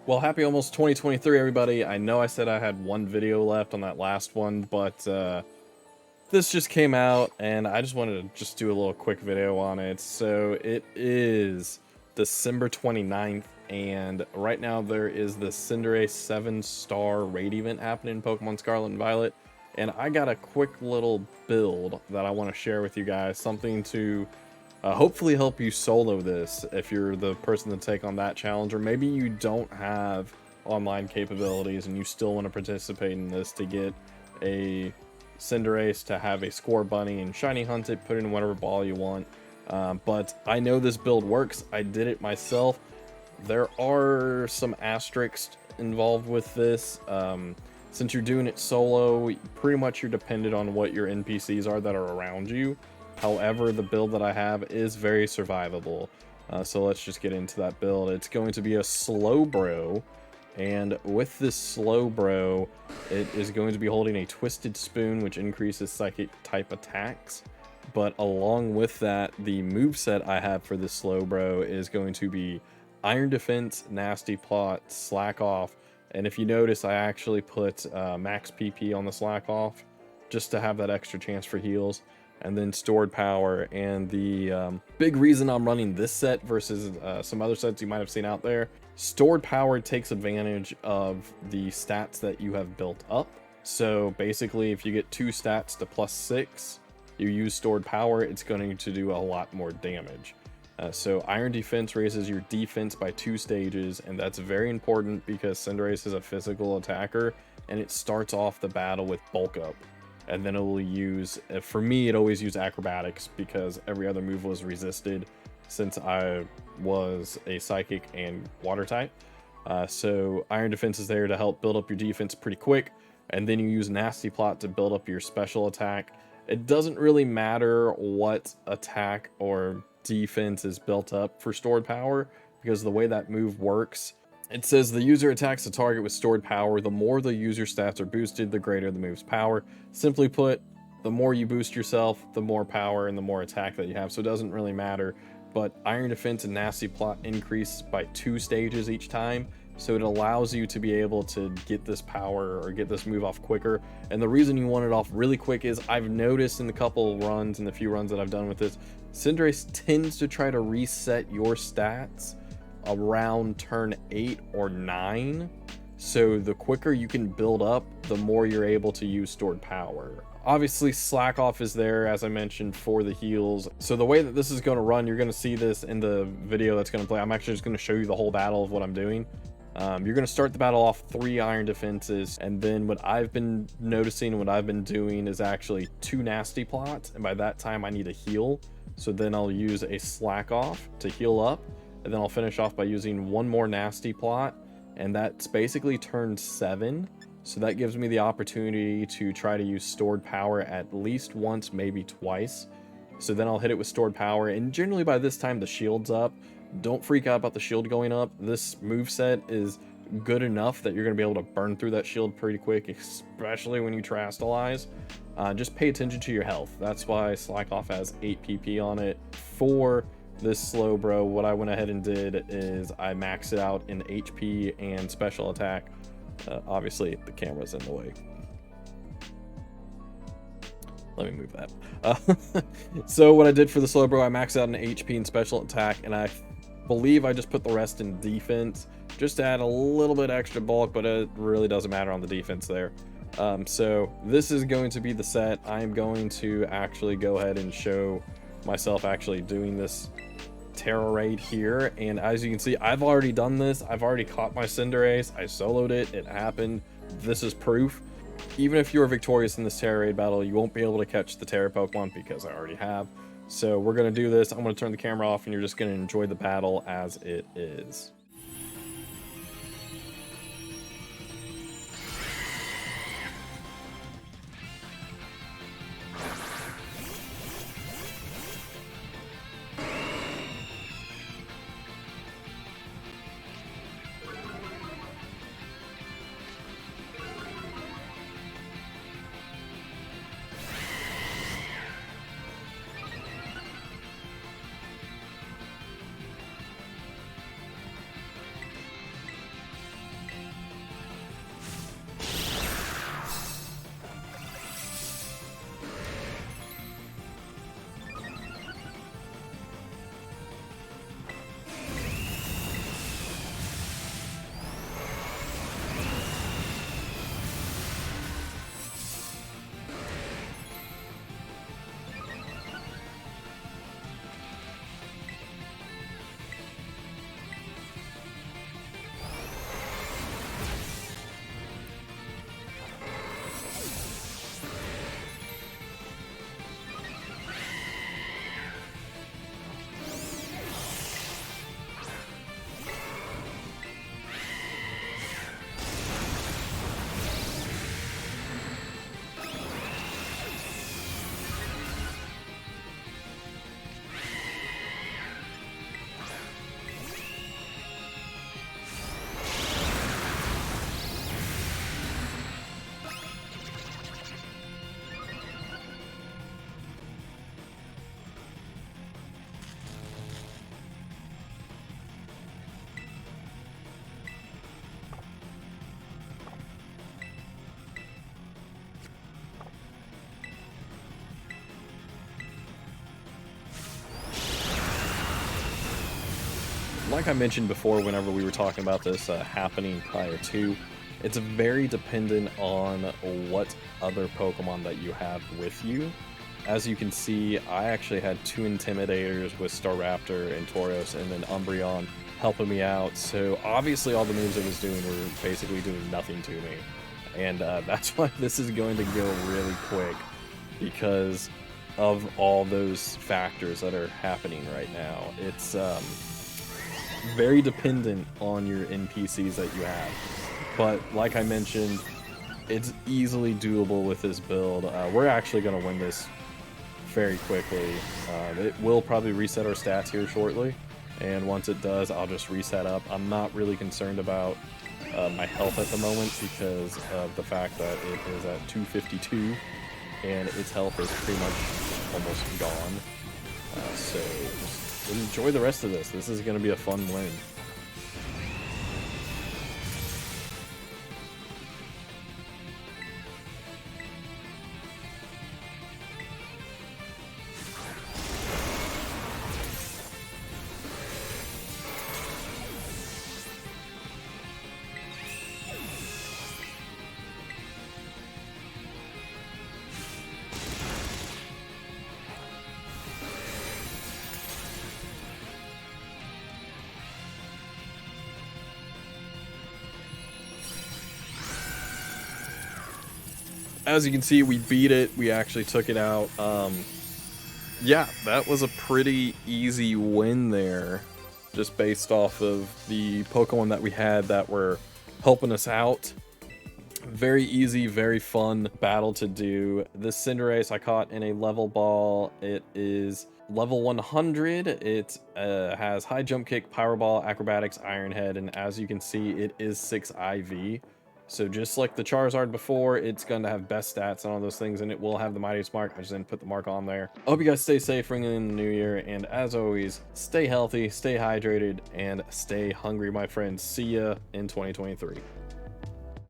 Well, happy almost 2023, everybody. I know I said I had one video left on that last one, but this just came out, and I just wanted to just do a little quick video on it. So it is December 29th, and right now there is the Cinderace 7-star raid event happening in Pokemon Scarlet and Violet, and I got a quick little build that I want to share with you guys, something to hopefully help you solo this if you're the person to take on that challenge, or maybe you don't have online capabilities and you still want to participate in this to get a Cinderace to have a score bunny and shiny hunt it, put it in whatever ball you want. But I know this build works. I did it myself. There are some asterisks involved with this. Since you're doing it solo, pretty much you're dependent on what your NPCs are that are around you. However, the build that I have is very survivable. So let's just get into that build. It's going to be a Slowbro. And with this Slowbro, it is going to be holding a Twisted Spoon, which increases psychic type attacks. But along with that, the moveset I have for this Slowbro is going to be Iron Defense, Nasty Plot, Slack Off. And if you notice, I actually put max PP on the Slack Off just to have that extra chance for heals. And then Stored Power. And the big reason I'm running this set versus some other sets you might have seen out there, Stored Power takes advantage of the stats that you have built up. So basically, if you get 2 stats to +6, you use Stored Power, it's going to do a lot more damage. So Iron Defense raises your defense by 2 stages, and that's very important because Cinderace is a physical attacker, and it starts off the battle with Bulk Up. And then it will use, for me, it always used Acrobatics because every other move was resisted since I was a Psychic and Water type. So Iron Defense is there to help build up your defense pretty quick, and then you use Nasty Plot to build up your special attack. It doesn't really matter what attack or defense is built up for Stored Power, because the way that move works, it says the user attacks the target with Stored Power. The more the user stats are boosted, the greater the move's power. Simply put, the more you boost yourself, the more power and the more attack that you have. So it doesn't really matter. But Iron Defense and Nasty Plot increase by 2 stages each time. So it allows you to be able to get this power or get this move off quicker. And the reason you want it off really quick is I've noticed in the couple runs and the few runs that I've done with this, Cinderace tends to try to reset your stats around turn 8 or 9. So the quicker you can build up, the more you're able to use Stored Power. Obviously, Slack Off is there, as I mentioned, for the heals. So the way that this is going to run, you're going to see this in the video that's going to play. I'm actually just going to show you the whole battle of what I'm doing. You're going to start the battle off 3 Iron Defenses, and then what I've been noticing, what I've been doing is actually 2 Nasty Plots, and by that time I need a heal. So then I'll use a Slack Off to heal up, and then I'll finish off by using 1 more Nasty Plot, and that's basically turn 7. So that gives me the opportunity to try to use Stored Power at least once, maybe twice. So then I'll hit it with Stored Power, and generally by this time the shield's up. Don't freak out about the shield going up. This moveset is good enough that you're going to be able to burn through that shield pretty quick, especially when you Terastallize. Just pay attention to your health. That's why Slack Off has 8 PP on it. For this Slowbro, what I went ahead and did is I maxed it out in HP and special attack. Obviously, the camera's in the way. Let me move that. So what I did for the Slowbro, I maxed out in HP and special attack, and I believe I just put the rest in defense, just to add a little bit extra bulk, but it really doesn't matter on the defense there. So this is going to be the set. I'm going to actually go ahead and show myself actually doing this Terra raid here, and as you can see, I've already done this. I've already caught my Cinderace. I soloed it. It happened. This is proof. Even if you're victorious in this Terra raid battle, you won't be able to catch the Terra Pokemon because I already have. So we're going to do this. I'm going to turn the camera off, and you're just going to enjoy the battle as it is. like I mentioned before, whenever we were talking about this happening prior to, it's very dependent on what other Pokemon that you have with you. As you can see, I actually had 2 Intimidators with Staraptor and Tauros, and then Umbreon helping me out. So obviously all the moves it was doing were basically doing nothing to me. And that's why this is going to go really quick, because of all those factors that are happening right now. It's very dependent on your NPCs that you have. But like I mentioned, it's easily doable with this build. We're actually going to win this very quickly. It will probably reset our stats here shortly, and once it does, I'll just reset up. I'm not really concerned about my health at the moment because of the fact that it is at 252 and its health is pretty much almost gone. So just enjoy the rest of this. This is going to be a fun win. As you can see, we beat it. We actually took it out. Yeah, that was a pretty easy win there, just based off of the Pokemon that we had that were helping us out. Very easy, very fun battle to do. This Cinderace I caught in a level ball. It is level 100. It has high jump kick, power ball, acrobatics, iron head, and as you can see, it is 6 IV. So just like the Charizard before, it's going to have best stats and all those things, and it will have the Mightiest Mark. I just didn't put the mark on there. I hope you guys stay safe ringing in the new year, and as always, stay healthy, stay hydrated, and stay hungry, my friends. See ya in 2023.